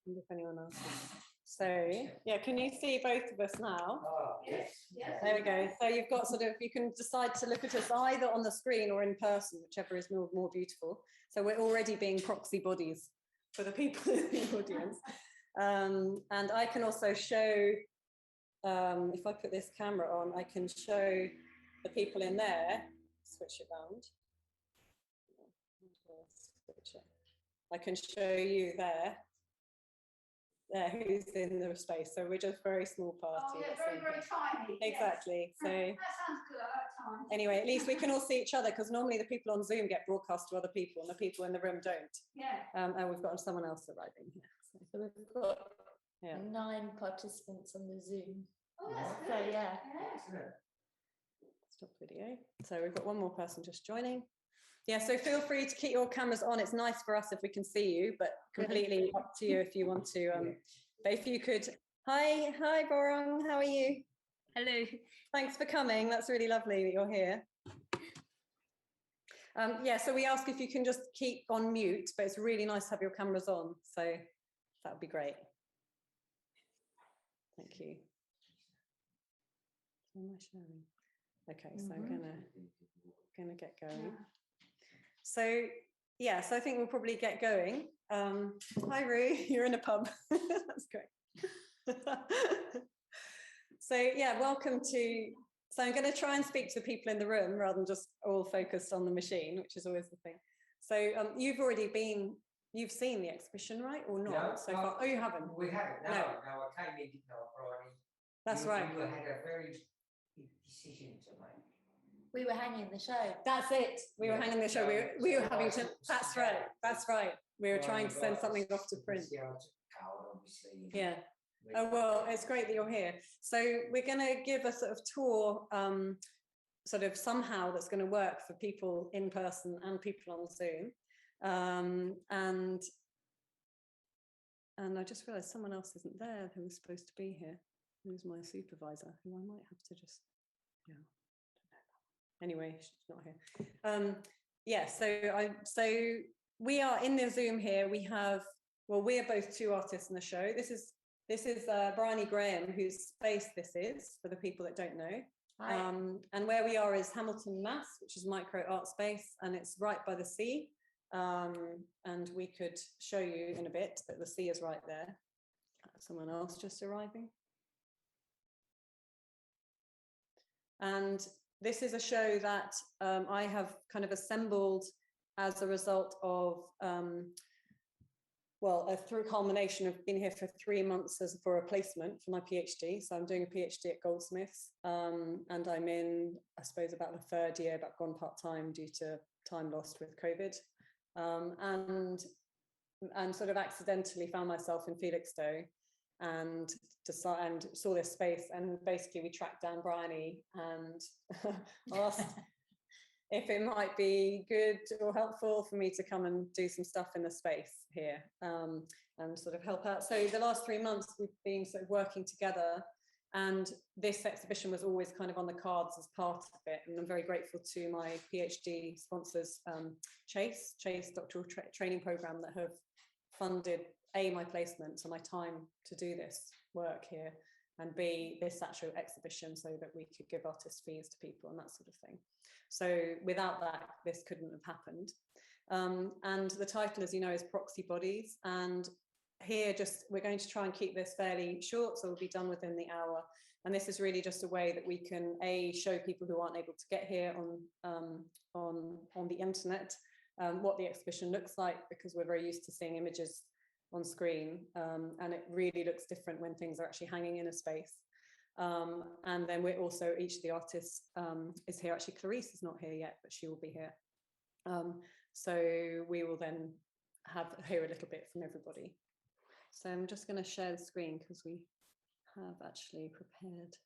wonder if anyone else is. So, yeah, can you see both of us now? Oh, yes. There we go. So you've got sort of, you can decide to look at us either on the screen or in person, whichever is more beautiful. So we're already being proxy bodies for the people in the audience. And I can also show, if I put this camera on, I can show the people in there, switch it around. I can show you there who's in the space. So we're just a very small party. Oh, yeah, very, very tiny. Exactly. Yes. So that sounds good. I like tiny. Anyway, at least we can all see each other, because normally the people on Zoom get broadcast to other people and the people in the room don't. Yeah. And we've got someone else arriving here. So we've got 9 participants on the Zoom. Oh, that's So good. yeah. Stop video. So we've got one more person just joining. Yeah, so feel free to keep your cameras on. It's nice for us if we can see you, but completely up to you if you want to. But if you could, hi Borong, how are you? Hello. Thanks for coming. That's really lovely that you're here. Yeah, so we ask if you can just keep on mute, but it's really nice to have your cameras on. So that would be great. Thank you. Am I sharing? Okay, so I'm gonna get going. So yeah, so I think we'll probably get going. Hi Rue, you're in a pub. That's great. So yeah, welcome to. So I'm going to try and speak to people in the room rather than just all focused on the machine, which is always the thing. So you've seen the exhibition, right, or not? No, so far? Oh, you haven't? We haven't. No, No. I came in, didn't know, Bryony. That's right. You had a very big decision to make. We were hanging the show. That's it. We were hanging the show. We were having to. That's right. That's right. We were trying to send something off to print. Yeah. Oh, well, it's great that you're here. So we're going to give a sort of tour, sort of somehow that's going to work for people in person and people on Zoom. And I just realized someone else isn't there who was supposed to be here. Who's my supervisor, who I might have to just, yeah. Anyway, she's not here. Yeah, so we are in the Zoom here. We have, well, we're both 2 artists in the show. This is Bryony Graham, whose space this is, for the people that don't know. And where we are is Hamilton, Mass, which is micro art space, and it's right by the sea. And we could show you in a bit that the sea is right there. Someone else just arriving. And this is a show that I have kind of assembled as a result of, through culmination of being here for 3 months for a placement for my PhD. So I'm doing a PhD at Goldsmiths, and I'm in, I suppose, about the 3rd year, but gone part-time due to time lost with COVID. And sort of accidentally found myself in Felixstowe and saw this space, and basically we tracked down Bryony and asked if it might be good or helpful for me to come and do some stuff in the space here, and sort of help out. So the last 3 months we've been sort of working together, and this exhibition was always kind of on the cards as part of it, and I'm very grateful to my PhD sponsors, CHASE doctoral training program, that have funded A, my placement, so my time to do this work here, and B, this actual exhibition, so that we could give artist fees to people and that sort of thing. So without that, this couldn't have happened. And the title, as you know, is Proxy Bodies, and here we're going to try and keep this fairly short, so we'll be done within the hour. And this is really just a way that we can show people who aren't able to get here on the internet what the exhibition looks like, because we're very used to seeing images on screen, and it really looks different when things are actually hanging in a space. And then we're also, each of the artists is here. Actually, Clareese is not here yet, but she will be here. So we will then hear a little bit from everybody. So I'm just going to share the screen because we have actually prepared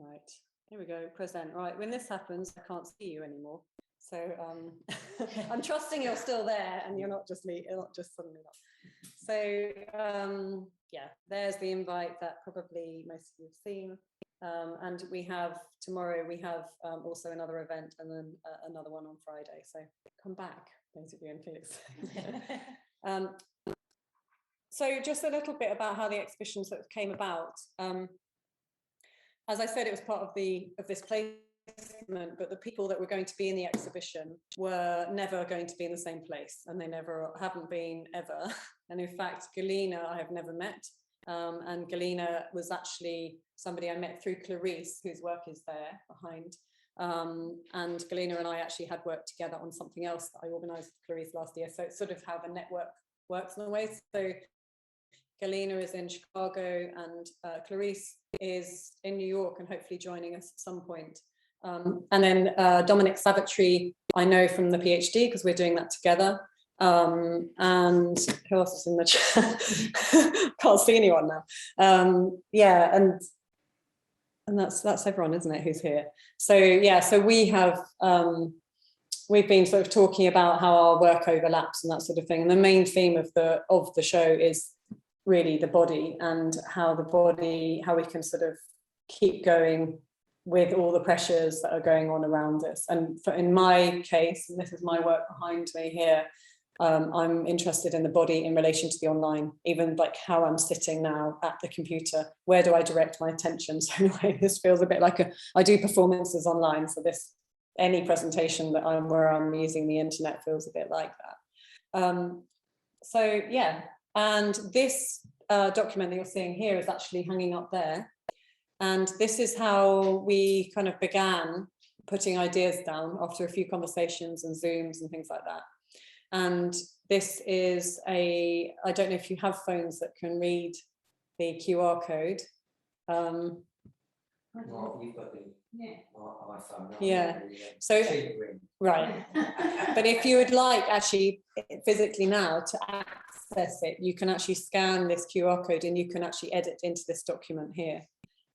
Right, here we go, present. Right, when this happens, I can't see you anymore. So I'm trusting you're still there and you're not just suddenly not. So yeah, there's the invite that probably most of you have seen. And we have tomorrow, we have also another event, and then another one on Friday. So come back, those of you in Felixstowe. So just a little bit about how the exhibition sort of came about. As I said, it was part of this placement, but the people that were going to be in the exhibition were never going to be in the same place, and they never haven't been ever. And in fact, Galina I have never met. And Galina was actually somebody I met through Clareese, whose work is there behind. And Galina and I actually had worked together on something else that I organised with Clareese last year. So it's sort of how the network works in a way. So Galina is in Chicago, and Clareese is in New York, and hopefully joining us at some point. And then Dominique Savitri, I know from the PhD, because we're doing that together. And who else is in the chat? Can't see anyone now. Yeah, and that's everyone, isn't it, who's here? So yeah, so we have we've been sort of talking about how our work overlaps and that sort of thing. And the main theme of the show is really the body, and how we can sort of keep going with all the pressures that are going on around us. And in my case, and this is my work behind me here, I'm interested in the body in relation to the online, even like how I'm sitting now at the computer. Where do I direct my attention? So anyway, this feels a bit like I do performances online. So any presentation that where I'm using the internet feels a bit like that. So yeah, and this document that you're seeing here is actually hanging up there. And this is how we kind of began putting ideas down after a few conversations and Zooms and things like that. And this is I don't know if you have phones that can read the QR code. Well, you've got the iPhone. Yeah. So, right. But if you would like actually physically now to access it, you can actually scan this QR code and you can actually edit into this document here.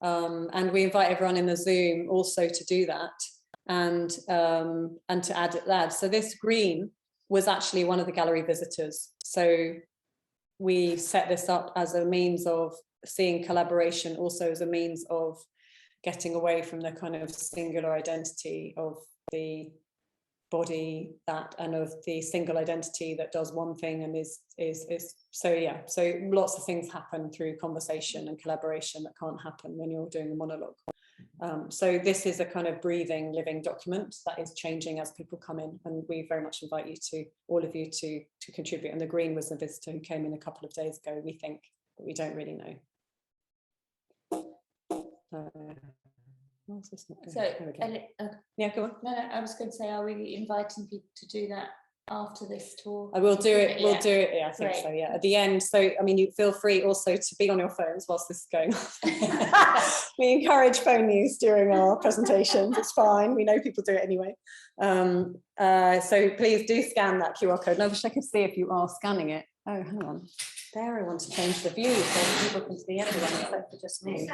And we invite everyone in the Zoom also to do that, and to add that. So this green was actually one of the gallery visitors. So we set this up as a means of seeing collaboration, also as a means of getting away from the kind of singular identity of the body and of the single identity that does one thing and is so yeah. So lots of things happen through conversation and collaboration that can't happen when you're doing a monologue. So this is a kind of breathing, living document that is changing as people come in, and we very much invite you all of you to contribute. And the green was the visitor who came in a couple of days ago, we think, but we don't really know. So, yeah, go on. No, I was going to say, are we inviting people to do that after this tour? I will do it. We'll do it. Yeah, I think Great. so. Yeah, at the end. So, I mean, you feel free also to be on your phones whilst this is going on. We encourage phone use during our presentations. It's fine. We know people do it anyway. So please do scan that QR code. And I wish I could see if you are scanning it. Oh, hang on. There, I want to change the view so people can see everyone except for just me.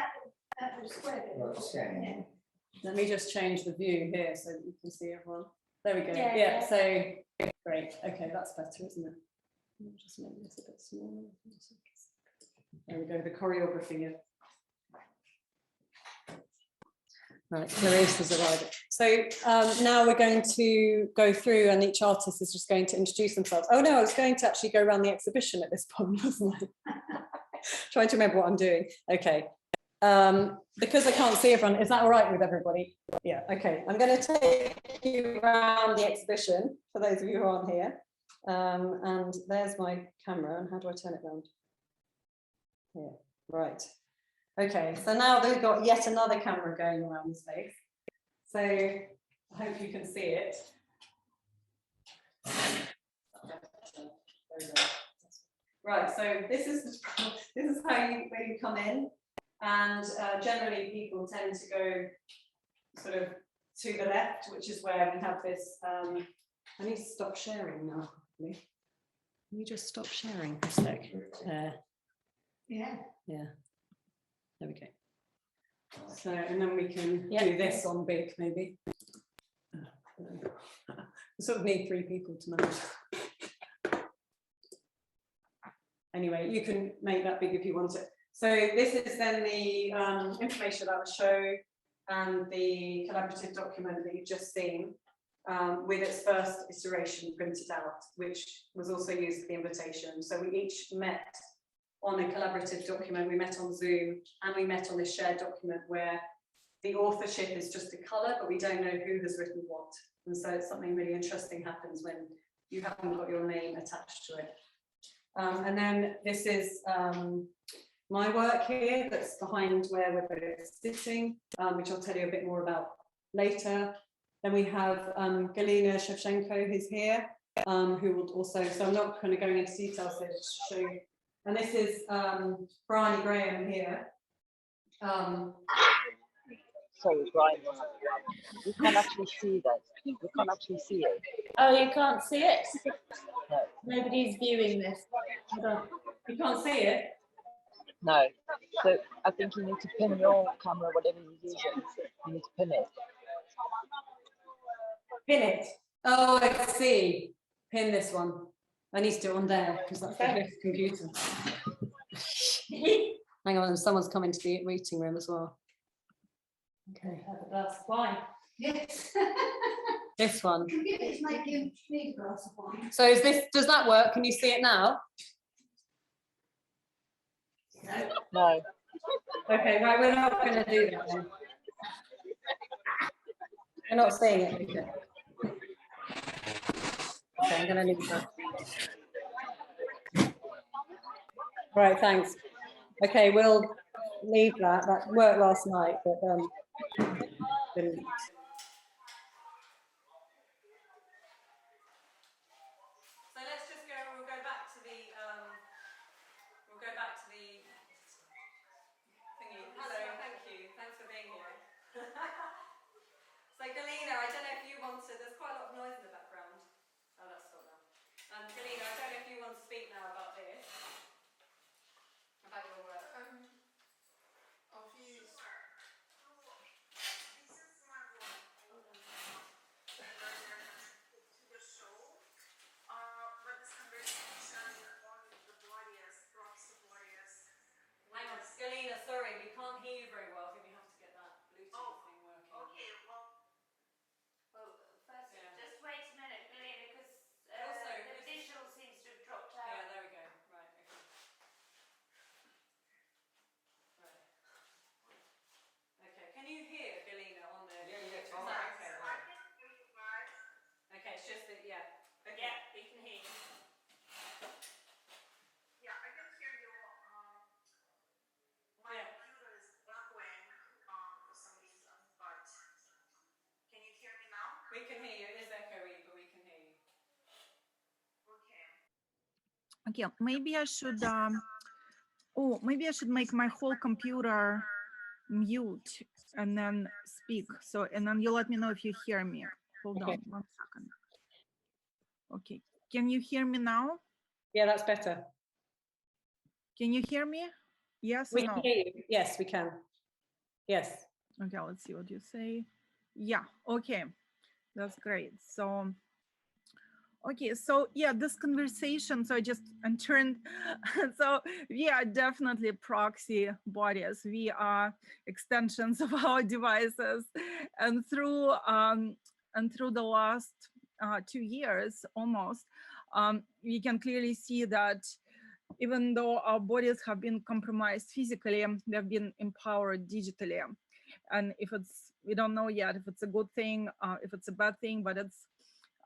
Let me just change the view here so that you can see everyone. There we go. Yeah. So great. Okay, that's better, isn't it? I'll just make this a bit smaller. There we go. The choreography. Right, Clareese has arrived. So now we're going to go through, and each artist is just going to introduce themselves. Oh no, I was going to actually go around the exhibition at this point, wasn't I? Trying to remember what I'm doing. Okay. Because I can't see everyone, is that all right with everybody? Yeah, okay. I'm going to take you around the exhibition for those of you who aren't here. And there's my camera. And how do I turn it around? Here, right. Okay, so now they've got yet another camera going around the space. So I hope you can see it. Right, so this is where you come in. And generally people tend to go sort of to the left, which is where we have this, I need to stop sharing now. Can you just stop sharing for a sec? Yeah. Yeah, there we go. So, and then we can do this on big, maybe. We sort of need 3 people to manage. Anyway, you can make that big if you want it. So this is then the information about the show and the collaborative document that you've just seen, with its first iteration printed out, which was also used for the invitation. So we each met on a collaborative document. We met on Zoom and we met on this shared document where the authorship is just a colour, but we don't know who has written what. And so it's something really interesting happens when you haven't got your name attached to it. And then this is my work here that's behind where we're both sitting, which I'll tell you a bit more about later. Then we have Galina Shevchenko, who's here, who will also, so I'm not kind of going into details here to show you. And this is Bryony Graham here. Sorry, Brian, we can't actually see that. We can't actually see it. Oh, you can't see it? No. Nobody's viewing this. Hold on. You can't see it? No. So I think you need to pin your camera, whatever you're using. You need to pin it. Pin it. Oh, I see. Pin this one. I need to do it on there because that's the computer. Hang on, someone's coming to the meeting room as well. Okay, that's fine. Yes. This one. It's making need a glass of wine. So is this? Does that work? Can you see it now? No. Okay, right. We're not going to do that then. We're not seeing it. Okay, I'm going to leave that. Right. Thanks. Okay, we'll leave that. That worked last night, but didn't. So let's just go. We'll go back to the. We'll go back to the thingy. Hello, thank you. Thanks for being here. So Galina, I don't know if you want to. There's quite a lot of noise in the background. Oh, that's stopped now. Galina, I don't know if you want to speak now about this. About your work. Hang on, Galina, sorry, we can't hear you very well. I think we have to get that Bluetooth thing working. Okay, well, First, Yeah. just wait a minute, Galina, because Also, the visual seems to have dropped out. Yeah, there we go. Right, okay. Right. Okay, can you hear Galina on the? Yeah, yeah, is fine. that okay? I can hear you guys. Okay, it's just that, yeah. Okay. Yeah, we can hear you. Yeah, I can hear you. My Yeah. computer is echoing for some reason, but can you hear me now? We can hear you. It is echoey, but we can hear you. Okay. Okay, maybe I should maybe I should make my whole computer mute and then speak. So, and then you let me know if you hear me. Hold Okay. on 1 second. Okay, can you hear me now? Yeah, that's better. Can you hear me? Yes We or can no? hear you. Yes, we can. Yes. Okay, let's see what you say. Yeah, okay, that's great. So, okay, so yeah, this conversation, so I just turned, so we are definitely proxy bodies. We are extensions of our devices, and through the last 2 years almost, we can clearly see that even though our bodies have been compromised physically, they have been empowered digitally. And if it's, we don't know yet if it's a good thing, if it's a bad thing, but it's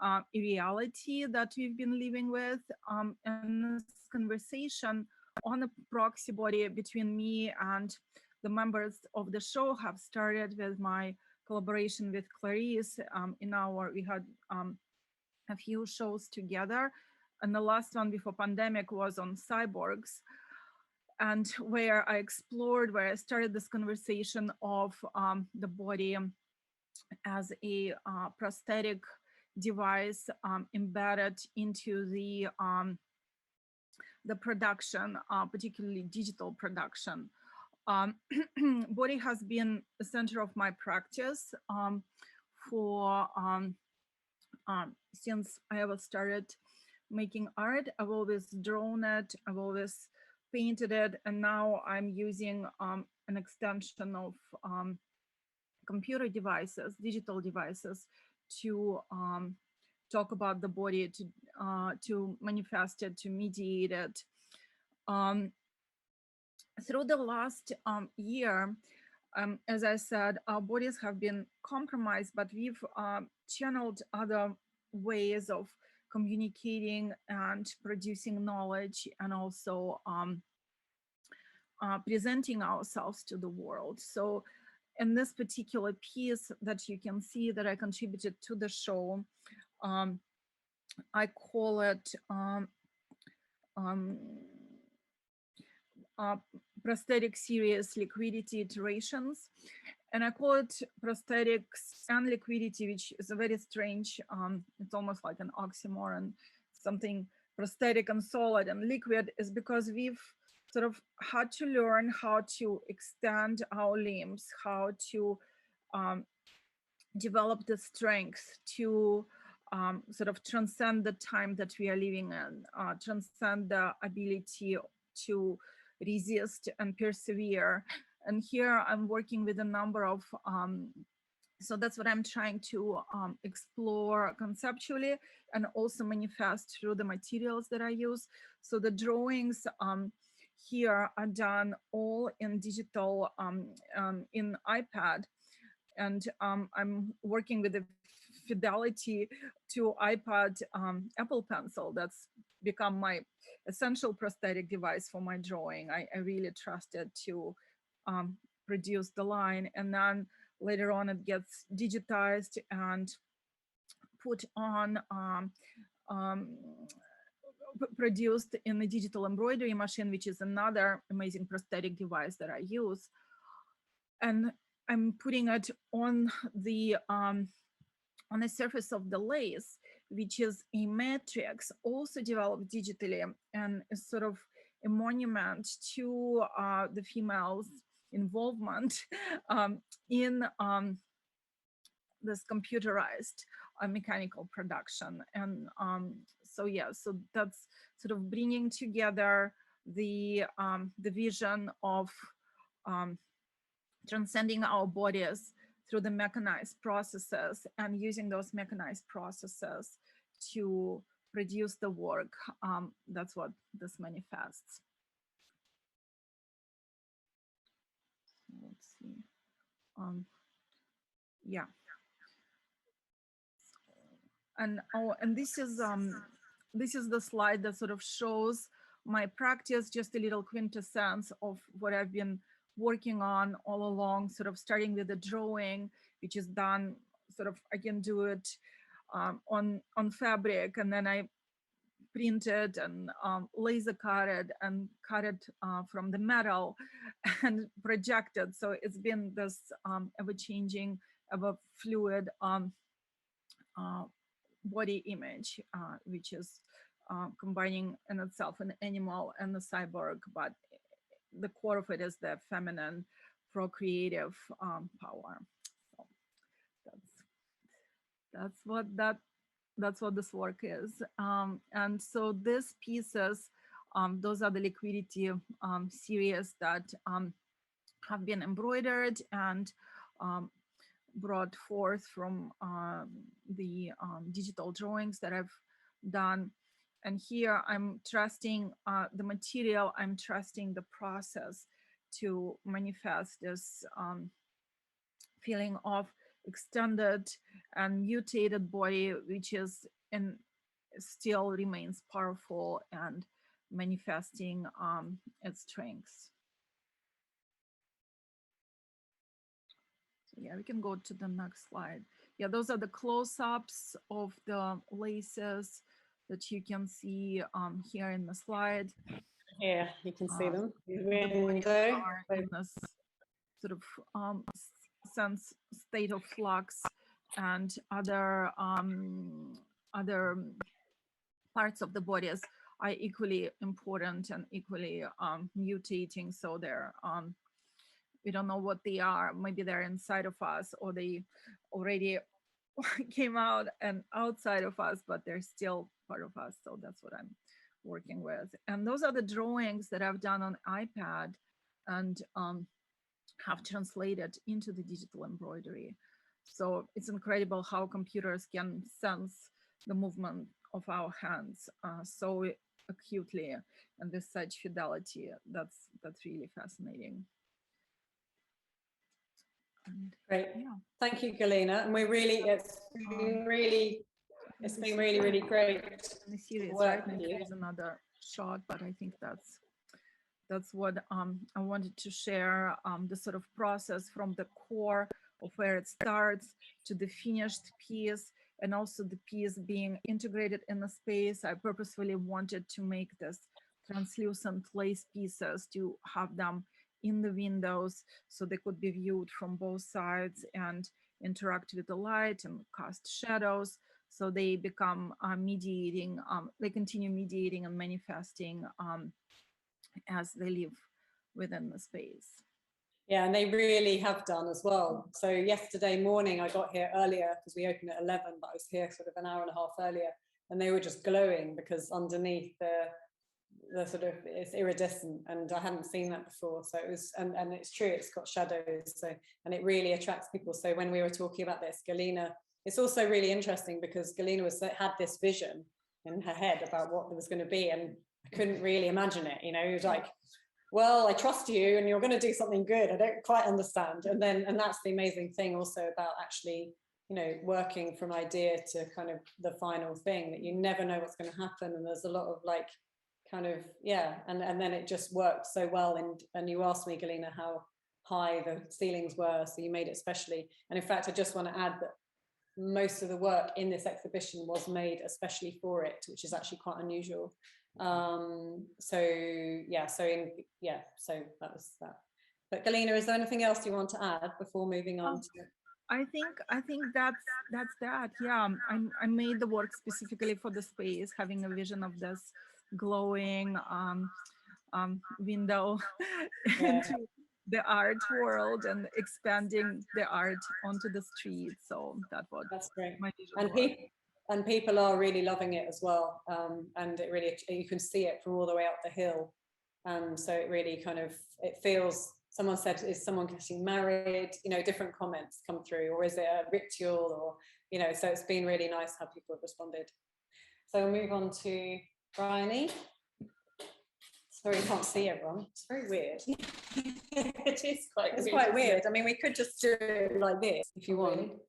a reality that we've been living with. And this conversation on a proxy body between me and the members of the show have started with my collaboration with Clareese. We had a few shows together, and the last one before pandemic was on cyborgs, and where I started this conversation of the body as a prosthetic device embedded into the production, particularly digital production. Body has been the center of my practice for since I ever started making art. I've always drawn it. I've always painted it, and now I'm using an extension of computer devices, digital devices, to talk about the body, to manifest it, to mediate it. Through the last year, as I said, our bodies have been compromised, but we've channeled other ways of communicating and producing knowledge, and also presenting ourselves to the world. So in this particular piece that you can see that I contributed to the show, I call it prosthetic series liquidity iterations. And I call it prosthetics and liquidity, which is a very strange, it's almost like an oxymoron, something prosthetic and solid and liquid, is because we've sort of had to learn how to extend our limbs, how to develop the strength to sort of transcend the time that we are living in, transcend the ability to resist and persevere. And here I'm working with a number of, so that's what I'm trying to explore conceptually and also manifest through the materials that I use. So the drawings here are done all in digital, in iPad. And I'm working with the fidelity to iPad Apple Pencil. That's become my essential prosthetic device for my drawing. I really trust it to produce the line, and then later on it gets digitized and put on, produced in the digital embroidery machine, which is another amazing prosthetic device that I use. And I'm putting it on the surface of the lace, which is a matrix also developed digitally and is sort of a monument to the female's involvement in this computerized mechanical production. And so yeah, so that's sort of bringing together the vision of transcending our bodies through the mechanized processes and using those mechanized processes to produce the work. That's what this manifests. Let's see. Yeah. And this is the slide that sort of shows my practice, just a little quintessence of what I've been working on all along, sort of starting with the drawing, which is done sort of, I can do it on fabric, and then I printed and laser cutted and cut it from the metal and projected. So it's been this ever-changing, ever-fluid body image, which is combining in itself an animal and a cyborg, but the core of it is the feminine procreative power. So that's what this work is. And so these pieces, those are the liquidity series that have been embroidered and brought forth from the digital drawings that I've done. And here I'm trusting the material, I'm trusting the process to manifest this feeling of extended and mutated body, which is and still remains powerful and manifesting its strengths. So yeah, we can go to the next slide. Yeah, those are the close-ups of the laces that you can see here in the slide. Yeah, you can see them. In this sort of state of flux, and other parts of the bodies are equally important and equally mutating. So they're we don't know what they are. Maybe they're inside of us, or they already came out and outside of us, but they're still part of us. So that's what I'm working with. And those are the drawings that I've done on iPad and have translated into the digital embroidery. So it's incredible how computers can sense the movement of our hands so acutely and with such fidelity. That's really fascinating. And, Great. yeah. Thank you, Galina. And it's been really great. In the series, work right? with Maybe you. there's another shot, but I think that's what I wanted to share, the sort of process from the core of where it starts to the finished piece, and also the piece being integrated in the space. I purposefully wanted to make this translucent lace pieces, to have them in the windows so they could be viewed from both sides and interact with the light and cast shadows. So they become mediating, they continue mediating and manifesting as they live within the space. Yeah, and they really have done as well. So yesterday morning, I got here earlier because we opened at 11, but I was here sort of an hour and a half earlier, and they were just glowing because underneath the sort of, it's iridescent, and I hadn't seen that before. So it was, and it's true, it's got shadows. So, and it really attracts people. So when we were talking about this, Galina, it's also really interesting because Galina had this vision in her head about what there was going to be, and I couldn't really imagine it. You know, it was like, well, I trust you and you're going to do something good. I don't quite understand. And that's the amazing thing also about actually, you know, working from idea to kind of the final thing, that you never know what's going to happen. And there's a lot of like, kind of, yeah. And then it just worked so well. And you asked me, Galina, how high the ceilings were. So you made it specially. And in fact, I just want to add that most of the work in this exhibition was made especially for it, which is actually quite unusual. So that was that. But Galina, is there anything else you want to add before moving on to? I think that's that. Yeah, I made the work specifically for the space, having a vision of this glowing window into the art world and expanding the art onto the street. So that's great. My vision. And people are really loving it as well. And it really, you can see it from all the way up the hill. And so it really kind of, it feels, someone said, is someone getting married? You know, different comments come through, or is it a ritual, or, you know, so it's been really nice how people have responded. So we'll move on to Bryony. Sorry, you can't see everyone. It's very weird. It's quite weird. I mean, we could just do it like this if you want.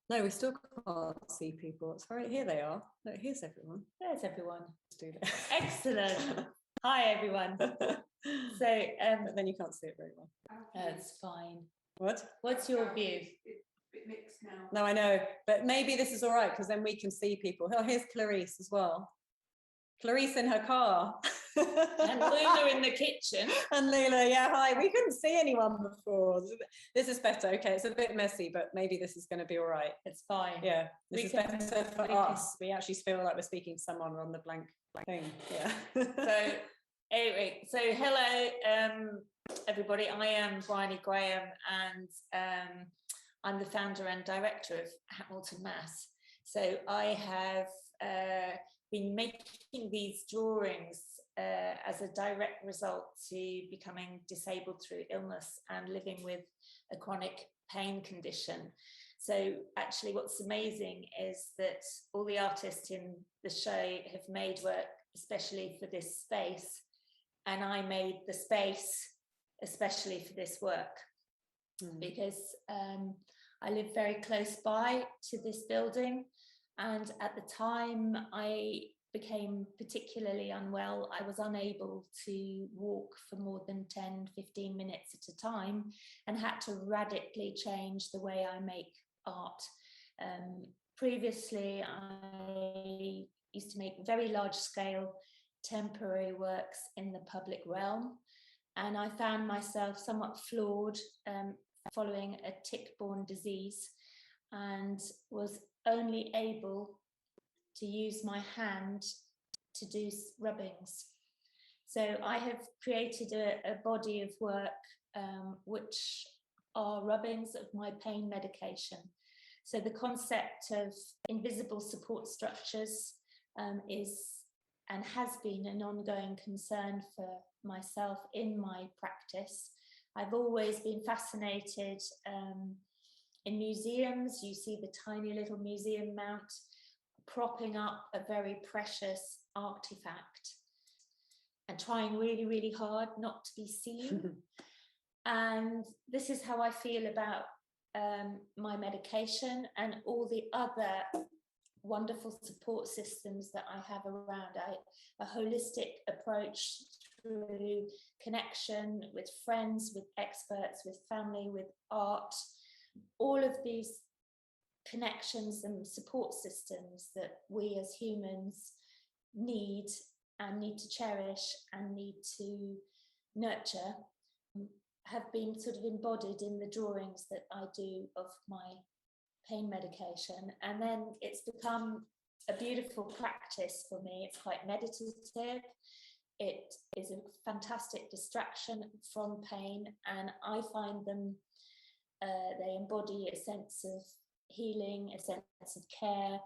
No, we still can't see people. It's right here. They are. No, here's everyone. There's everyone. Let's do that. Excellent. Hi, everyone. So, but then you can't see it very well. that's fine. What? What's your view? Bit mixed now. No, I know, but maybe this is all right because then we can see people. Oh, here's Clareese as well. Clareese in her car. And Lula in the kitchen. And Lula, yeah, hi. We couldn't see anyone before. This is better. Okay, it's a bit messy, but maybe this is going to be all right. It's fine. Yeah, this is better for us. We actually feel like we're speaking to someone on the blank thing. Yeah. So anyway, so hello, everybody. I am Bryony Graham, and I'm the founder and director of Hamilton Mass. So I have been making these drawings as a direct result to becoming disabled through illness and living with a chronic pain condition. So actually what's amazing is that all the artists in the show have made work especially for this space, and I made the space especially for this work because I live very close by to this building. And at the time I became particularly unwell, I was unable to walk for more than 10-15 minutes at a time, and had to radically change the way I make art. Previously, I used to make very large scale temporary works in the public realm, and I found myself somewhat flawed following a tick-borne disease, and was only able to use my hand to do rubbings. So I have created a body of work which are rubbings of my pain medication. So the concept of invisible support structures is and has been an ongoing concern for myself in my practice. I've always been fascinated in museums. You see the tiny little museum mount propping up a very precious artifact and trying really, really hard not to be seen. And this is how I feel about my medication and all the other wonderful support systems that I have around. A holistic approach through connection with friends, with experts, with family, with art, all of these connections and support systems that we as humans need and need to cherish and need to nurture have been sort of embodied in the drawings that I do of my pain medication. And then it's become a beautiful practice for me. It's quite meditative. It is a fantastic distraction from pain, and I find them, they embody a sense of healing, a sense of care.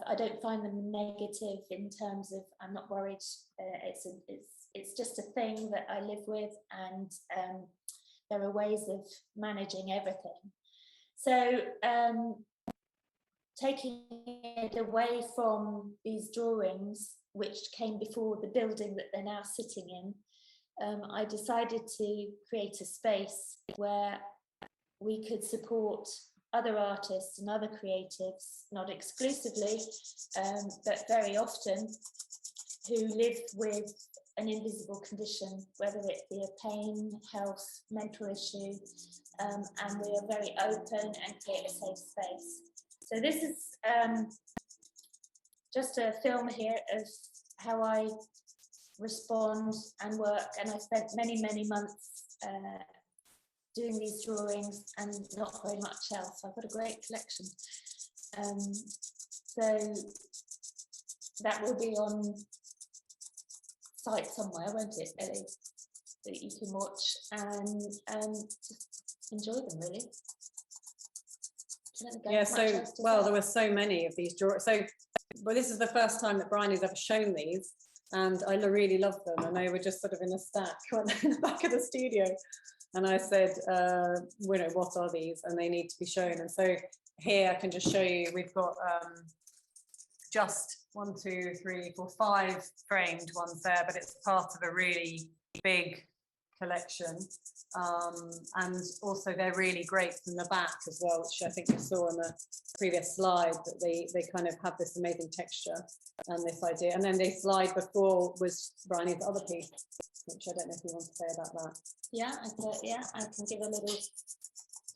I don't find them negative in terms of I'm not worried. It's just a thing that I live with, and there are ways of managing everything. So taking it away from these drawings, which came before the building that they're now sitting in, I decided to create a space where we could support other artists and other creatives, not exclusively, but very often, who live with an invisible condition, whether it be a pain, health, mental issue, and we are very open and create a safe space. So this is just a film here of how I respond and work, and I spent many, many months doing these drawings and not very much else. I've got a great collection. So that will be on site somewhere, won't it, Ellie? That you can watch and just enjoy them, really. Yeah, so, well, there were so many of these drawings. So, well, this is the first time that Bryony's ever shown these, and I really love them, and they were just sort of in a stack in the back of the studio. And I said, you know, what are these? And they need to be shown. And so here I can just show you, we've got just 1, 2, 3, 4, 5 framed ones there, but it's part of a really big collection. And also they're really great from the back as well, which I think you saw in the previous slide, that they kind of have this amazing texture and this idea. And then the slide before was Bryony's other piece, which I don't know if you want to say about that. Yeah, I can give a little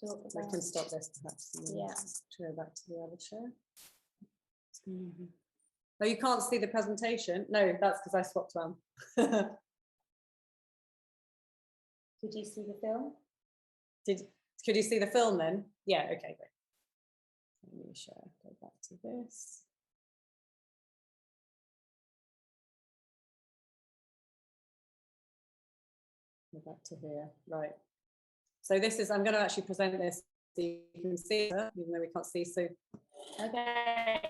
talk about. We can stop this perhaps. Yeah. To go back to the other chair. Oh, you can't see the presentation? No, that's because I swapped one. Did you see the film? Could you see the film then? Yeah, okay, great. Let me share, go back to this. Go back to here, right. So this is, I'm going to actually present this so you can see it, even though we can't see, so. Okay,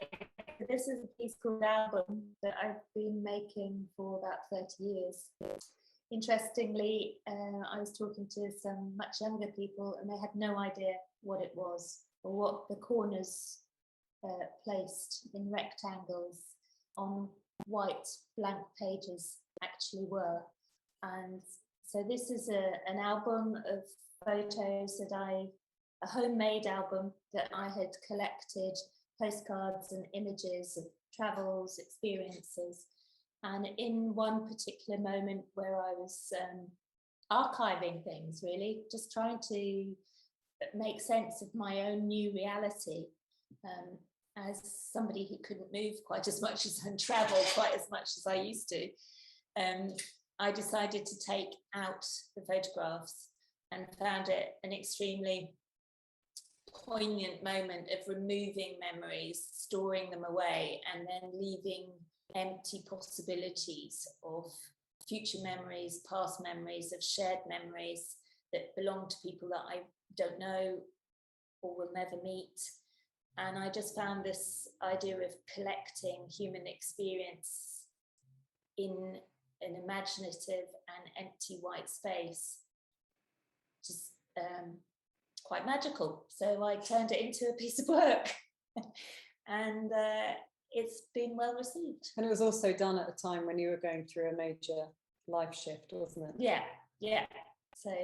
this is a piece called Album that I've been making for about 30 years. Interestingly, I was talking to some much younger people and they had no idea what it was or what the corners placed in rectangles on white blank pages actually were. And so this is an album of photos that a homemade album that I had collected, postcards and images of travels, experiences. And in one particular moment where I was archiving things, really, just trying to make sense of my own new reality as somebody who couldn't move quite as much as and travel quite as much as I used to, I decided to take out the photographs and found it an extremely poignant moment of removing memories, storing them away, and then leaving empty possibilities of future memories, past memories, of shared memories that belong to people that I don't know or will never meet. And I just found this idea of collecting human experience in an imaginative and empty white space, just quite magical. So I turned it into a piece of work and it's been well received. And it was also done at a time when you were going through a major life shift, wasn't it? Yeah. So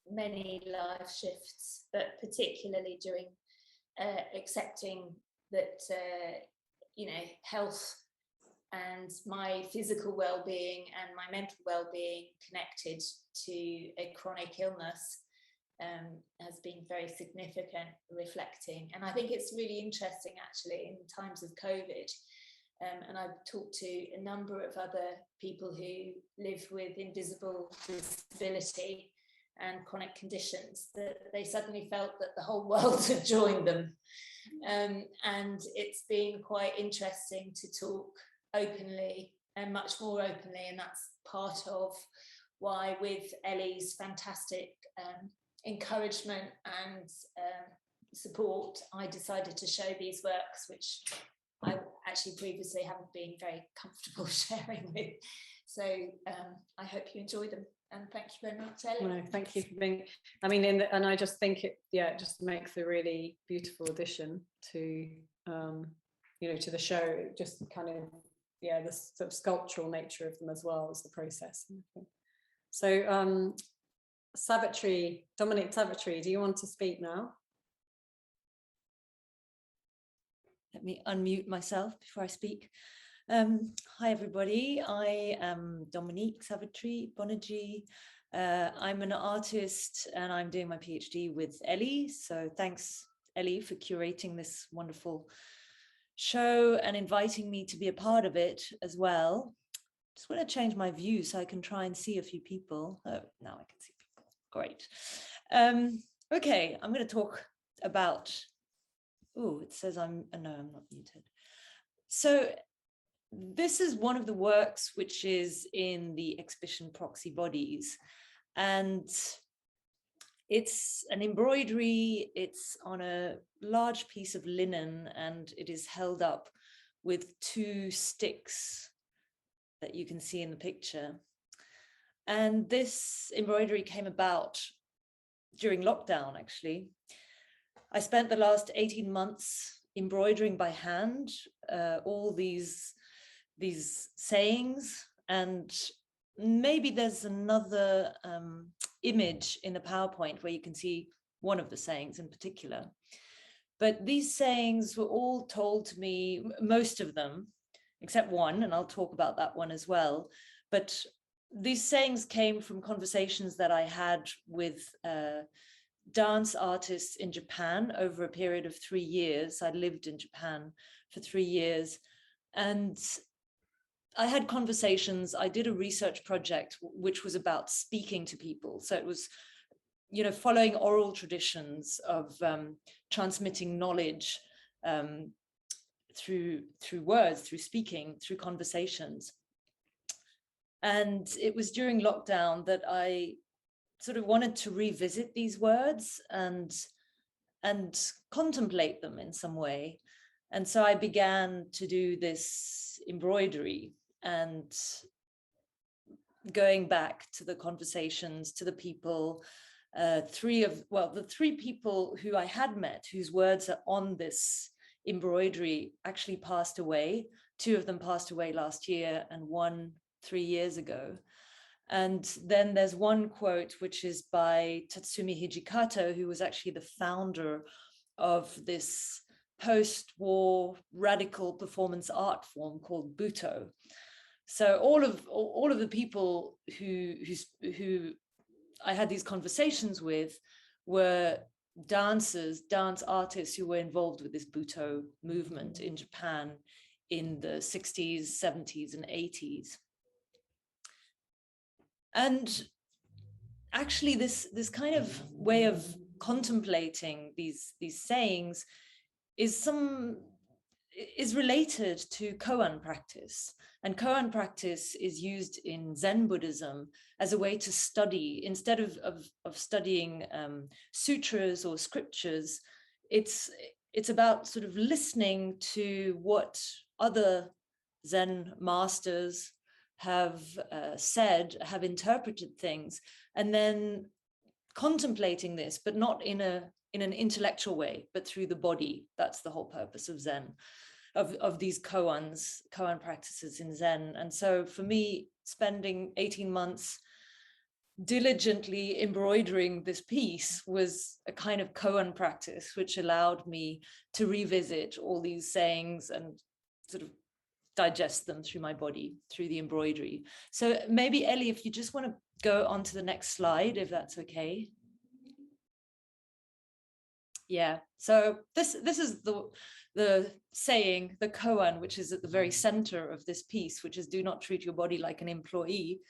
many life shifts, but particularly during accepting that, health and my physical well-being and my mental well-being connected to a chronic illness has been very significant, reflecting. And I think it's really interesting actually in times of COVID, and I've talked to a number of other people who live with invisible disability and chronic conditions, that they suddenly felt that the whole world had joined them. And it's been quite interesting to talk openly and much more openly, and that's part of why, with Elly's fantastic encouragement and support, I decided to show these works, which I actually previously haven't been very comfortable sharing with. So I hope you enjoy them, and thank you very much, Elly. No, thank you for being, I mean, and I just think it just makes a really beautiful addition to to the show. It just kind of the sort of sculptural nature of them as well as the process. So Dominique Savitri, do you want to speak now? Let me unmute myself before I speak. Hi everybody, I am Dominique Savitri Bonarjee. I'm an artist and I'm doing my PhD with Elly. So thanks, Elly, for curating this wonderful show and inviting me to be a part of it as well. Just want to change my view so I can try and see a few people. Oh, now I can see people. Great. Okay, I'm going to talk about, oh, it says no, I'm not muted. So this is one of the works which is in the exhibition Proxy Bodies, and it's an embroidery. It's on a large piece of linen and it is held up with two sticks that you can see in the picture. And this embroidery came about during lockdown, actually. I spent the last 18 months embroidering by hand all these sayings, and maybe there's another image in the PowerPoint where you can see one of the sayings in particular. But these sayings were all told to me, most of them, except one, and I'll talk about that one as well. But these sayings came from conversations that I had with dance artists in Japan over a period of 3 years. I lived in Japan for 3 years, and I had conversations. I did a research project which was about speaking to people. So it was, following oral traditions of transmitting knowledge through words, through speaking, through conversations. And it was during lockdown that I sort of wanted to revisit these words and contemplate them in some way. And so I began to do this embroidery and going back to the conversations, to the people, the three people who I had met, whose words are on this embroidery, actually passed away. 2 of them passed away last year and 1 3 years ago. And then there's one quote, which is by Tatsumi Hijikato, who was actually the founder of this post-war radical performance art form called Buto. So all of the people who I had these conversations with were dance artists who were involved with this Buto movement in Japan in the 60s, 70s, and 80s. And actually this kind of way of contemplating these sayings is related to koan practice. And koan practice is used in Zen Buddhism as a way to study. Instead of studying sutras or scriptures, it's about sort of listening to what other Zen masters have said, have interpreted things, and then contemplating this, but not in an intellectual way, but through the body. That's the whole purpose of Zen, of these koan practices in Zen. And so for me, spending 18 months diligently embroidering this piece was a kind of koan practice, which allowed me to revisit all these sayings and sort of digest them through my body, through the embroidery. So maybe Elly, if you just want to go on to the next slide, if that's okay. Yeah, so this is the saying, the koan, which is at the very center of this piece, which is do not treat your body like an employee.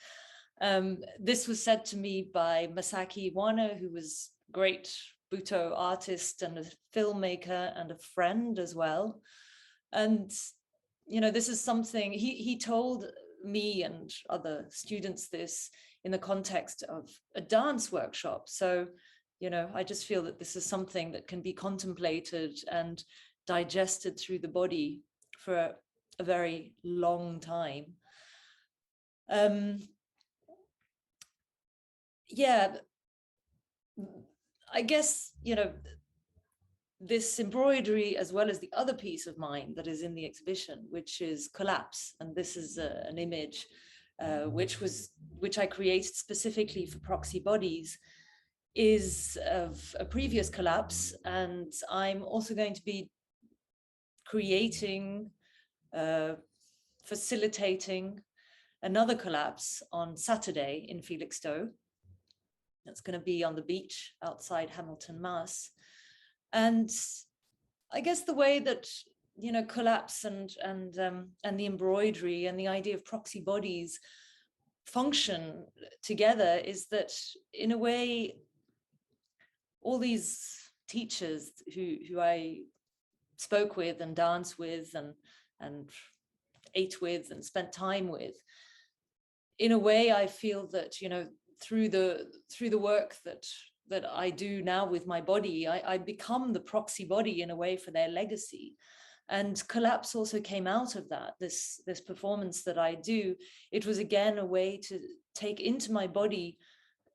This was said to me by Masaki Iwano, who was a great Buto artist and a filmmaker and a friend as well. And, you know, this is something he told me and other students this in the context of a dance workshop. So, you know, I just feel that this is something that can be contemplated and digested through the body for a very long time. Yeah, I guess, you know, this embroidery, as well as the other piece of mine that is in the exhibition, which is Collapse. And this is an image which I created specifically for Proxy Bodies, is of a previous collapse. And I'm also going to be creating, facilitating another collapse on Saturday in Felixstowe. That's going to be on the beach outside Hamilton, Mass. And I guess the way that, you know, collapse and the embroidery and the idea of proxy bodies function together is that, in a way, all these teachers who I spoke with and danced with and ate with and spent time with, in a way, I feel that, you know, through the work that I do now with my body, I become the proxy body in a way for their legacy. And Collapse also came out of that, this performance that I do. It was again a way to take into my body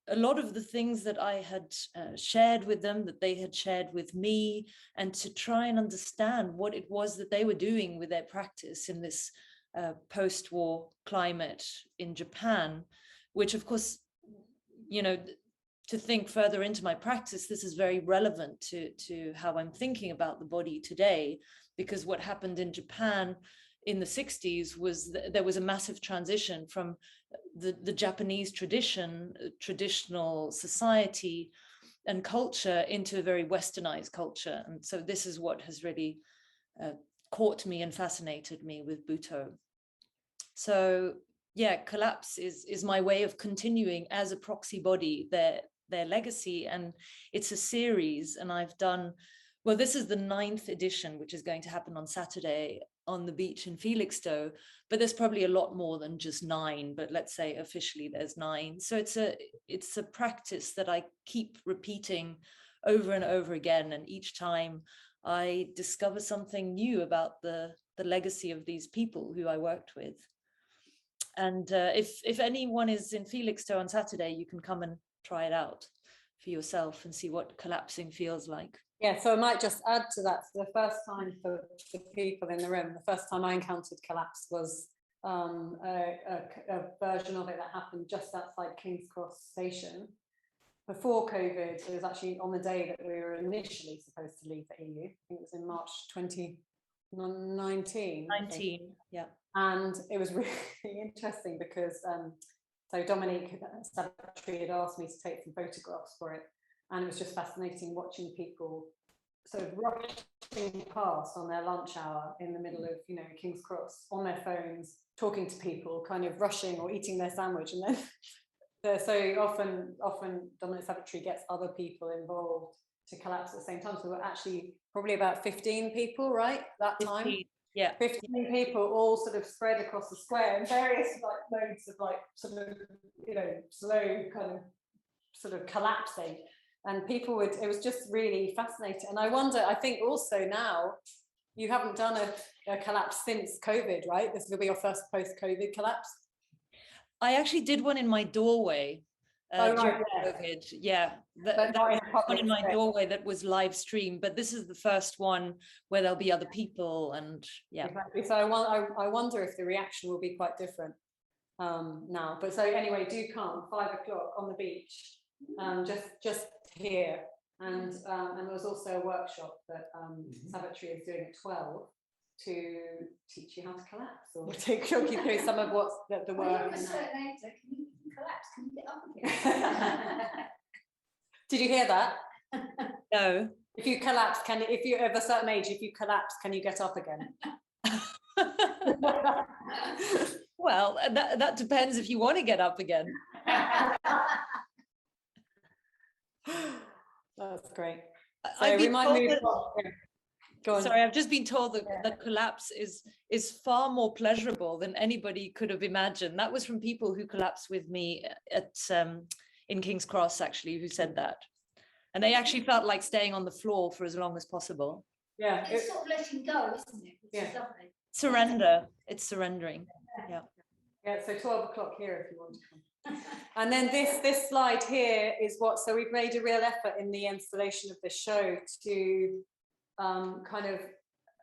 a lot of the things that I had shared with them, that they had shared with me, and to try and understand what it was that they were doing with their practice in this post-war climate in Japan, which, of course, you know, to think further into my practice, this is very relevant to how I'm thinking about the body today, because what happened in Japan in the 60s was there was a massive transition from the Japanese traditional society and culture into a very westernized culture. And so this is what has really caught me and fascinated me with Buto. So yeah, Collapse is my way of continuing as a proxy body their legacy, and it's a series. And I've done, well, this is the 9th edition, which is going to happen on Saturday on the beach in Felixstowe, but there's probably a lot more than just 9, but let's say officially there's 9. So it's a practice that I keep repeating over and over again, and each time I discover something new about the legacy of these people who I worked with. And if anyone is in Felixstowe on Saturday, you can come and try it out for yourself and see what collapsing feels like. Yeah, so I might just add to that. So the first time for people in the room, the first time I encountered Collapse was a version of it that happened just outside King's Cross Station. Before COVID, it was actually on the day that we were initially supposed to leave the EU. I think it was in March 2019. 19, yeah. And it was really interesting because so Dominique Savitri had asked me to take some photographs for it, and it was just fascinating watching people sort of rushing past on their lunch hour in the middle of, you know, King's Cross on their phones, talking to people, kind of rushing or eating their sandwich, and then so often Dominique Savitri gets other people involved to collapse at the same time. So we're actually probably about 15 people, right, that time. 15. Yeah, 15 people all sort of spread across the square in various like modes of like sort of, you know, slow kind of sort of collapsing, and people would, it was just really fascinating. And I wonder, I think also now you haven't done a collapse since COVID, right? This will be your first post-COVID collapse. I actually did one in my doorway. Oh, right, during yeah. COVID. Yeah, But that not in was a one public in my space. doorway that was live streamed, but this is the first one where there'll be other people, and yeah. Exactly. So I wonder if the reaction will be quite different now. But so anyway, do come 5 o'clock on the beach, just here. And there's also a workshop that Savitri is doing at 12 to teach you how to collapse, or to talk you through some of what's the work. Can you collapse? Can you get up again? Did you hear that? No. If you collapse, if you're of a certain age, if you collapse, can you get up again? Well, that depends if you want to get up again. That's great. So I've we been might told move that- on. Go on. Sorry, I've just been told that collapse is far more pleasurable than anybody could have imagined. That was from people who collapsed with me at in King's Cross, actually, who said that. And they actually felt like staying on the floor for as long as possible. Yeah. It's sort of letting go, isn't it? Which Yeah. is lovely. Surrender. It's surrendering. Yeah. Yeah, so 12 o'clock here if you want to come. And then this slide here is so we've made a real effort in the installation of the show to kind of,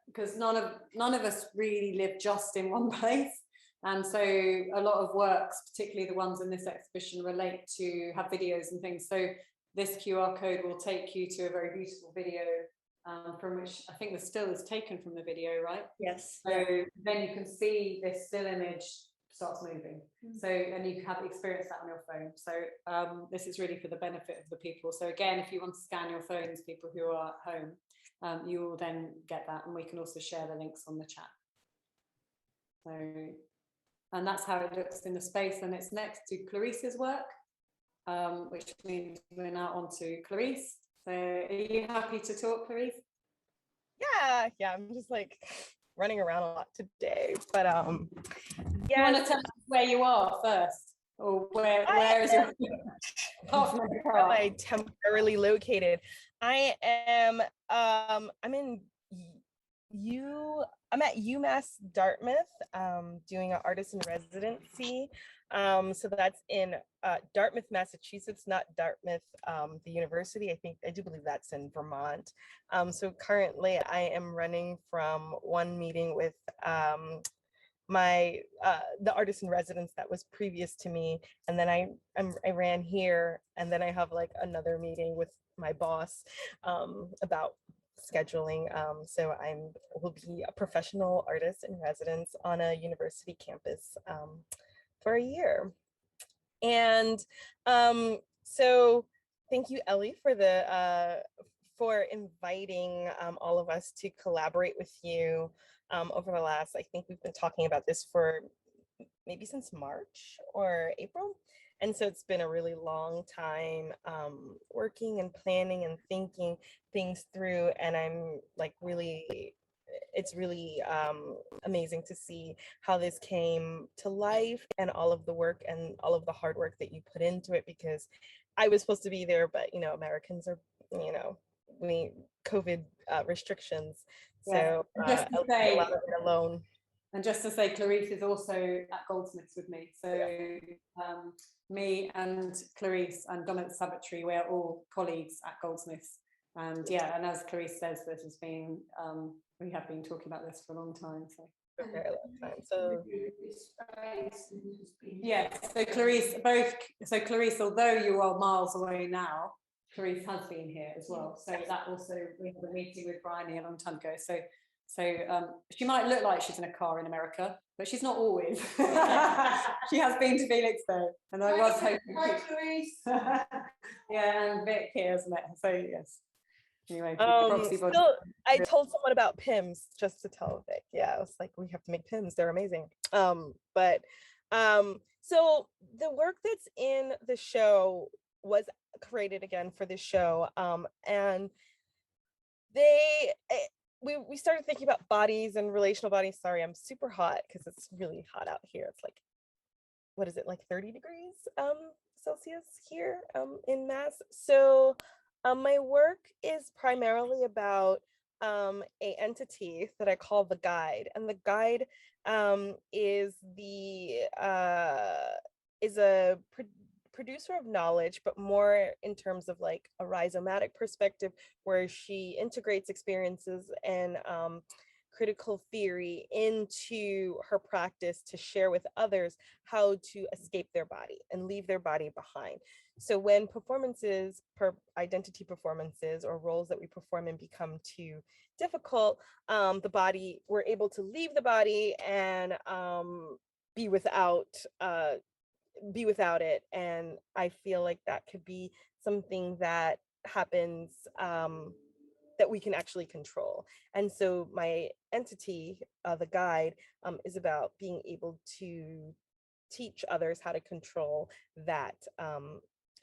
because none of us really live just in one place. And so a lot of works, particularly the ones in this exhibition, relate to have videos and things. So this QR code will take you to a very beautiful video from which I think the still is taken from the video, right? Yes. So then you can see this still image starts moving. So, and you have experienced that on your phone. So this is really for the benefit of the people. So again, if you want to scan your phones, people who are at home, you will then get that, and we can also share the links on the chat. So, and that's how it looks in the space, and it's next to Clareese's work, which means we're now on to Clareese. So are you happy to talk, Clareese? Yeah, I'm just like running around a lot today, but You want to tell us where you are first, or where is your apart from the car? I temporarily located. I am I'm at UMass Dartmouth, doing an artist in residency. So that's in Dartmouth, Massachusetts, not Dartmouth, the university. I do believe that's in Vermont. So currently I am running from one meeting with the artist in residence that was previous to me, and then I ran here, and then I have like another meeting with my boss about scheduling. So will be a professional artist in residence on a university campus for a year. And so thank you, Elly, for inviting all of us to collaborate with you over the last, I think we've been talking about this for maybe since March or April. And so it's been a really long time working and planning and thinking things through. And I'm like it's really amazing to see how this came to life, and all of the work and all of the hard work that you put into it, because I was supposed to be there, but Americans are, COVID restrictions. So just to say, a lot of it alone. And just to say, Clareese is also at Goldsmiths with me. So me and Clareese and Dominique Savitri, we're all colleagues at Goldsmiths. And yeah, and as Clareese says, this has been, we have been talking about this for a long time. So. For a very long time. So yeah, so Clareese, although you are miles away now, Clareese has been here as well. So that also, we had a meeting with Bryony a long time ago. So she might look like she's in a car in America, but she's not always. She has been to Felixstowe, and I was hoping. Hi, Clareese. Yeah, and Vic here, isn't it? So yes. Anyway, so I told someone about PIMS just to tell Vic. Yeah, I was like, we have to make PIMS. They're amazing. So the work that's in the show was created again for this show, and we started thinking about bodies and relational bodies. Sorry, I'm super hot because it's really hot out here. It's like, what is it, like 30 degrees Celsius here in Mass. So my work is primarily about a entity that I call the guide, and the guide is the is a producer of knowledge, but more in terms of like a rhizomatic perspective, where she integrates experiences and critical theory into her practice to share with others how to escape their body and leave their body behind. So when performances, identity performances or roles that we perform in become too difficult, the body, we're able to leave the body and be without it. And I feel like that could be something that happens that we can actually control. And so my entity, the guide, is about being able to teach others how to control that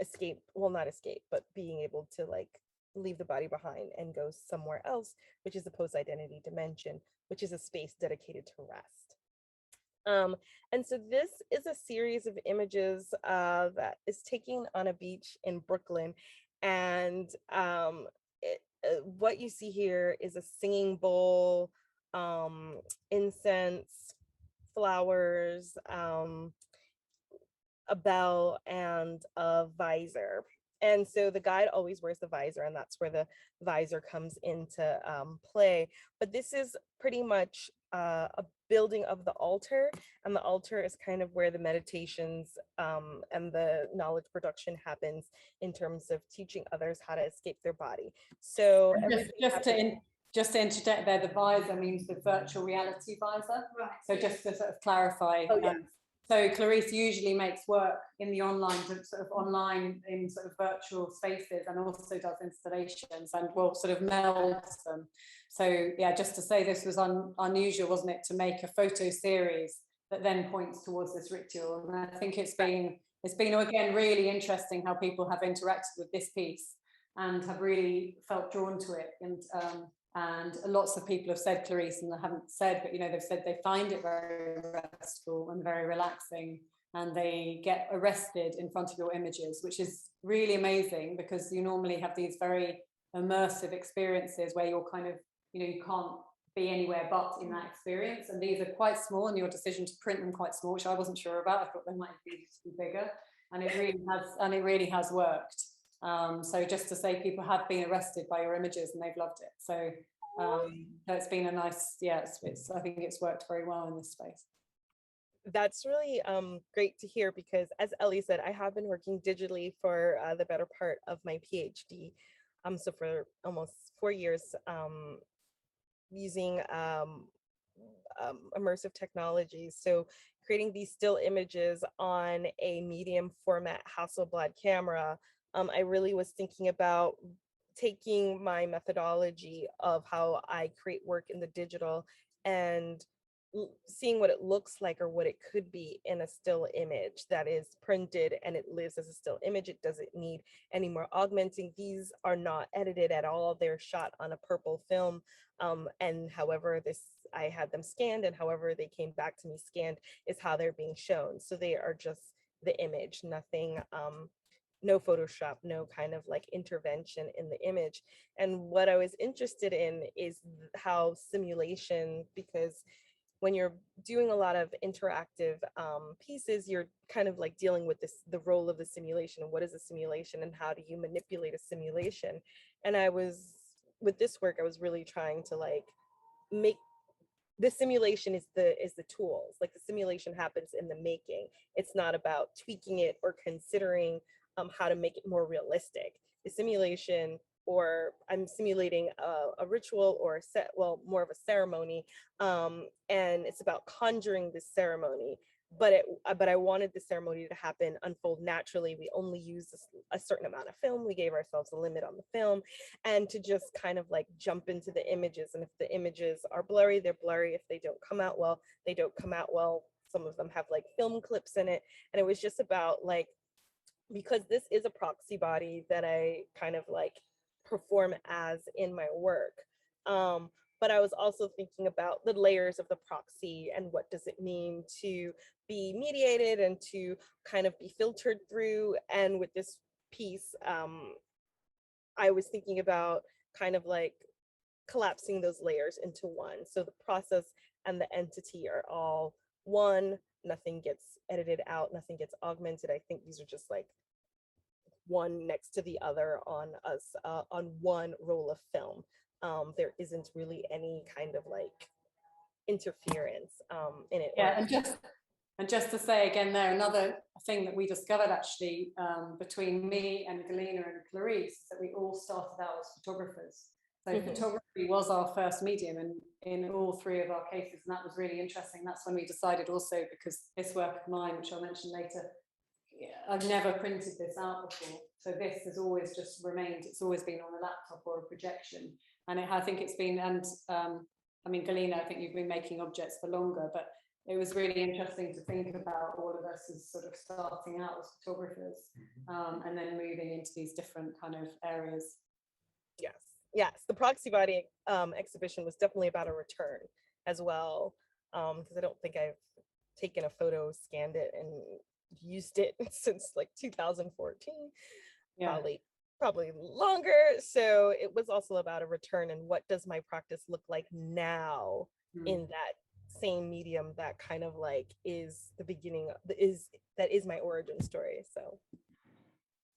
escape, well, not escape, but being able to like leave the body behind and go somewhere else, which is the post-identity dimension, which is a space dedicated to rest. And so this is a series of images that is taken on a beach in Brooklyn. And what you see here is a singing bowl, incense, flowers, a bell, and a visor. And so the guide always wears the visor, and that's where the visor comes into play. But this is pretty much a building of the altar, and the altar is kind of where the meditations and the knowledge production happens in terms of teaching others how to escape their body. So just to interject there, the visor means the virtual reality visor. Right. So just to sort of clarify. Oh, yeah. So Clareese usually makes work in the online, sort of online in sort of virtual spaces, and also does installations and will sort of meld them. So yeah, just to say, this was unusual, wasn't it, to make a photo series that then points towards this ritual. And I think it's been again really interesting how people have interacted with this piece and have really felt drawn to it. And lots of people have said, Clareese, and I haven't said, but they've said they find it very restful and very relaxing, and they get arrested in front of your images, which is really amazing, because you normally have these very immersive experiences where you're kind of, you can't be anywhere but in that experience. And these are quite small, and your decision to print them quite small, which I wasn't sure about. I thought they might be bigger, and it really has worked. So just to say, people have been arrested by your images and they've loved it. So that's been a nice, I think it's worked very well in this space. That's really great to hear, because as Elly said, I have been working digitally for the better part of my PhD. So for almost 4 years, using immersive technologies. So creating these still images on a medium format Hasselblad camera, I really was thinking about taking my methodology of how I create work in the digital and seeing what it looks like, or what it could be in a still image that is printed and it lives as a still image. It doesn't need any more augmenting. These are not edited at all. They're shot on a purple film. And however I had them scanned, and however they came back to me scanned is how they're being shown. So they are just the image, nothing, no Photoshop, no kind of like intervention in the image. And what I was interested in is how simulation, because when you're doing a lot of interactive pieces, you're kind of like dealing with the role of the simulation, and what is a simulation and how do you manipulate a simulation. And with this work, I was really trying to like make the simulation is the tools. Like the simulation happens in the making. It's not about tweaking it or considering how to make it more realistic. The simulation, or I'm simulating a ritual or more of a ceremony, and it's about conjuring this ceremony. But I wanted the ceremony to unfold naturally. We only used a certain amount of film. We gave ourselves a limit on the film, and to just kind of like jump into the images. And if the images are blurry, they're blurry. If they don't come out well, they don't come out well. Some of them have like film clips in it. And it was just about like, because this is a proxy body that I kind of like perform as in my work. But I was also thinking about the layers of the proxy and what does it mean to be mediated and to kind of be filtered through. And with this piece, I was thinking about kind of like collapsing those layers into one. So the process and the entity are all one, nothing gets edited out, nothing gets augmented. I think these are just like one next to the other on us, on one roll of film. There isn't really any kind of like interference in it. Yeah, and just to say again there, another thing that we discovered actually between me and Galina and Clareese is that we all started out as photographers. So photography was our first medium in all three of our cases, and that was really interesting. That's when we decided also, because this work of mine, which I'll mention later, I've never printed this out before. So this has always just remained, it's always been on a laptop or a projection. And I think it's been, and I mean, Galina, I think you've been making objects for longer, but it was really interesting to think about all of us as sort of starting out as photographers and then moving into these different kind of areas. Yes, the Proxy Body exhibition was definitely about a return as well, because I don't think I've taken a photo, scanned it, and used it since like 2014, probably longer. So it was also about a return, and what does my practice look like now in that same medium that kind of like is the beginning, that is my origin story. So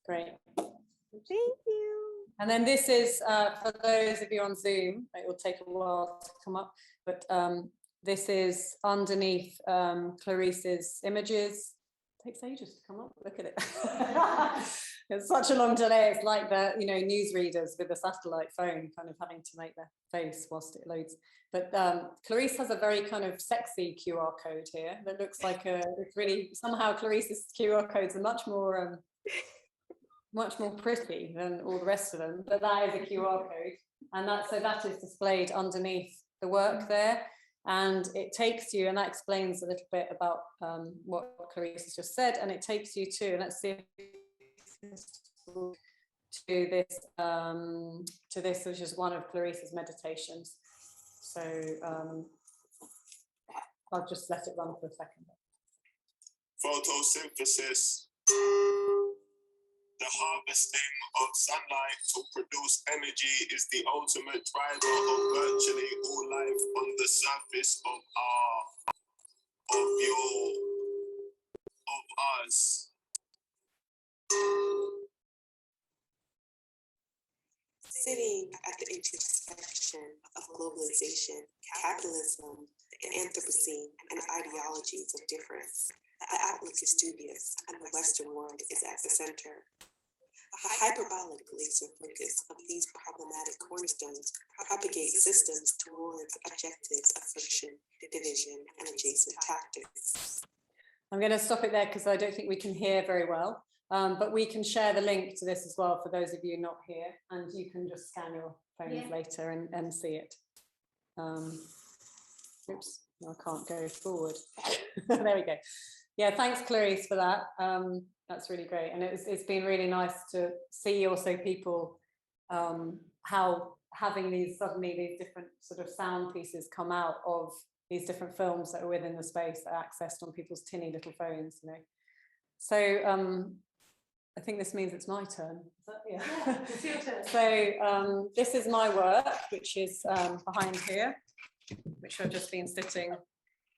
great. Thank you. And then this is, for those of you on Zoom, it will take a while to come up, but this is underneath Clareese's images. It takes ages to come up, look at it. It's such a long delay. It's like the, you know, newsreaders with a satellite phone kind of having to make their face whilst it loads. But Clareese has a very kind of sexy QR code here that looks like it's really, somehow Clareese's QR codes are much more pretty than all the rest of them, but that is a QR code, and that is displayed underneath the work there, and it takes you, and that explains a little bit about what Clareese has just said, and it takes you to, let's see, to this, which is one of Clareese's meditations. So I'll just let it run for a second. Photosynthesis. The harvesting of sunlight to produce energy is the ultimate driver of virtually all life on the surface of us. Sitting at the intersection of globalization, capitalism, the Anthropocene, and ideologies of difference, the outlook is dubious, and the Western world is at the center. A hyperbolic laser focus of these problematic cornerstones propagates systems towards objectives of friction, division, and adjacent tactics. I'm going to stop it there because I don't think we can hear very well, but we can share the link to this as well for those of you not here, and you can just scan your phones later and see it. Oops, I can't go forward. There we go. Yeah, thanks Clareese for that. That's really great, and it's been really nice to see also people how having these different sort of sound pieces come out of these different films that are within the space that are accessed on people's tinny little phones, you know. So I think this means it's my turn. Is that, yeah. It's your turn. So this is my work, which is behind here, which I've just been sitting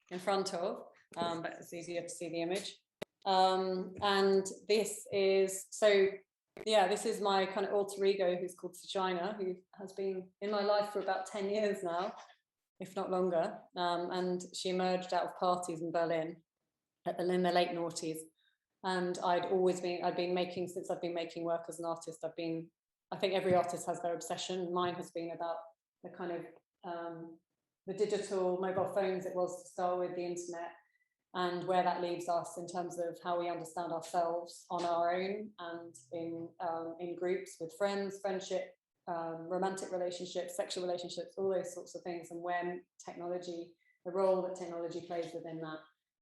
in front of. But it's easier to see the image. And this is, so yeah, this is my kind of alter ego, who's called Shevchenko, who has been in my life for about 10 years now, if not longer. And she emerged out of parties in Berlin in the late noughties. And I'd been making, since I've been making work as an artist, I think every artist has their obsession. Mine has been about the kind of the digital mobile phones it was to start with, the internet, and where that leaves us in terms of how we understand ourselves on our own and in groups with friends, friendship, romantic relationships, sexual relationships, all those sorts of things, and when technology, the role that technology plays within that.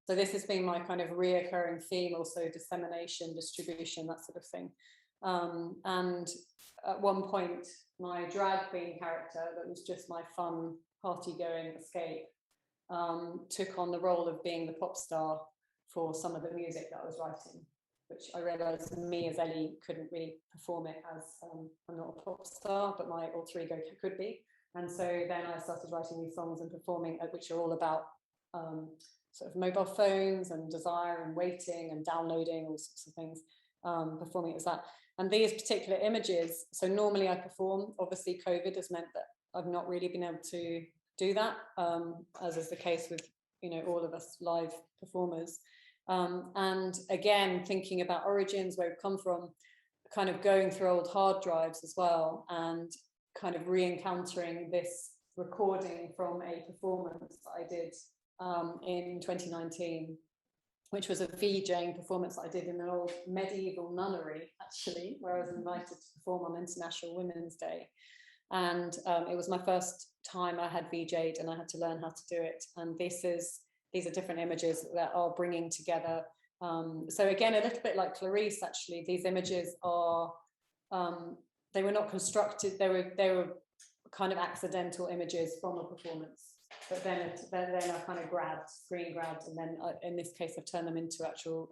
So this has been my kind of reoccurring theme, also dissemination, distribution, that sort of thing. And at one point, my drag queen character, that was just my fun party-going escape, took on the role of being the pop star for some of the music that I was writing, which I realized me as Elly couldn't really perform it as I'm not a pop star, but my alter ego could be. And so then I started writing these songs and performing, which are all about sort of mobile phones and desire and waiting and downloading, all sorts of things, performing as that. And these particular images, so normally I perform, obviously COVID has meant that I've not really been able to do that, as is the case with, you know, all of us live performers. And again, thinking about origins, where we've come from, kind of going through old hard drives as well, and kind of re-encountering this recording from a performance that I did in 2019, which was a VJing performance that I did in an old medieval nunnery, actually, where I was invited to perform on International Women's Day. And it was my first time I had VJ'd, and I had to learn how to do it. And these are different images that are bringing together. So again, a little bit like Clareese, actually, these images are, they were not constructed, they were kind of accidental images from a performance, but then I kind of screen grabbed, and then in this case I've turned them into actual,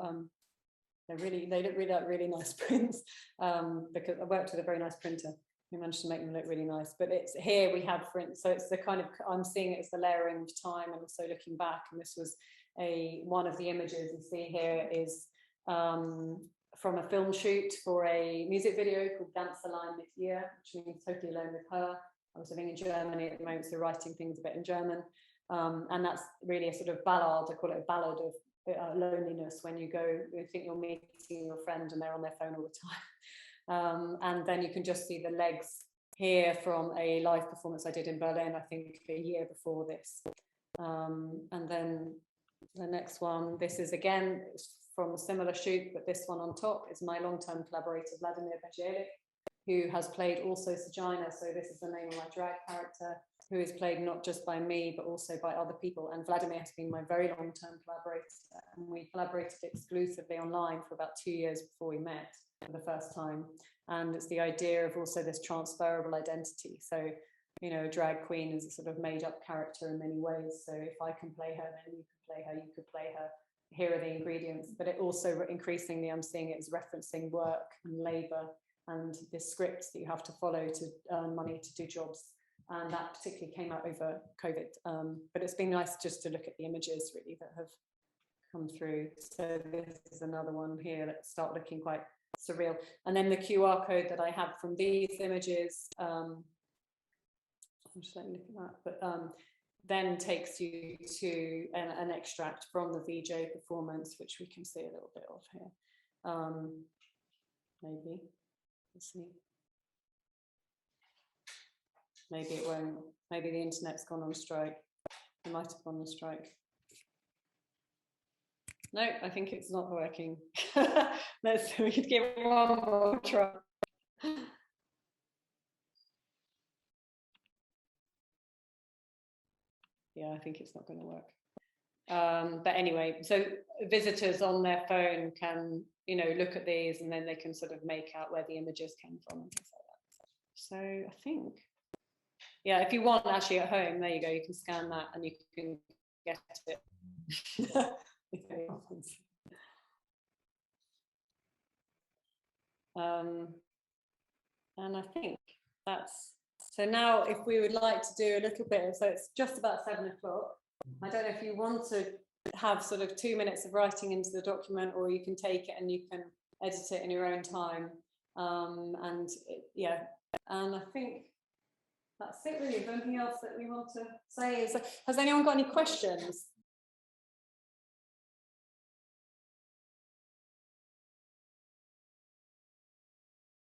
they look really nice prints, because I worked with a very nice printer who managed to make them look really nice. But it's here we have, so it's the kind of, I'm seeing it as the layering of time and also looking back, and this was one of the images you see here is from a film shoot for a music video called Dance Allein mit ihr, which means totally alone with her. I was living in Germany at the moment, so writing things a bit in German. And that's really a sort of ballad, I call it a ballad of loneliness, when you think you're meeting your friend and they're on their phone all the time. And then you can just see the legs here from a live performance I did in Berlin, I think a year before this. And then the next one, this is again from a similar shoot, but this one on top is my long-term collaborator, Vladimir Bergelik, who has played also Sagina. So this is the name of my drag character, who is played not just by me, but also by other people. And Vladimir has been my very long-term collaborator. And we collaborated exclusively online for about 2 years before we met for the first time. And it's the idea of also this transferable identity. So, you know, a drag queen is a sort of made up character in many ways. So if I can play her, then you can play her, you could play her. Here are the ingredients, but it also increasingly, I'm seeing it as referencing work and labor and the scripts that you have to follow to earn money to do jobs. And that particularly came out over COVID. But it's been nice just to look at the images really that have come through. So this is another one here that start looking quite surreal. And then the QR code that I have from these images, I'm just letting you look at that, but then takes you to an extract from the VJ performance, which we can see a little bit of here. Maybe, let's see. Maybe it won't, maybe the internet's gone on strike. It might have gone on strike. No, I think it's not working. We could give it one more try. Yeah, I think it's not going to work. But anyway, so visitors on their phone can, you know, look at these and then they can sort of make out where the images came from and things like that. So I think, yeah, if you want actually at home, there you go, you can scan that and you can get it. And I think that's, so now if we would like to do a little bit, so it's just about 7 o'clock. I don't know if you want to have sort of 2 minutes of writing into the document, or you can take it and you can edit it in your own time. Yeah, and I think that's it really. Is there anything else that we want to say? Has anyone got any questions?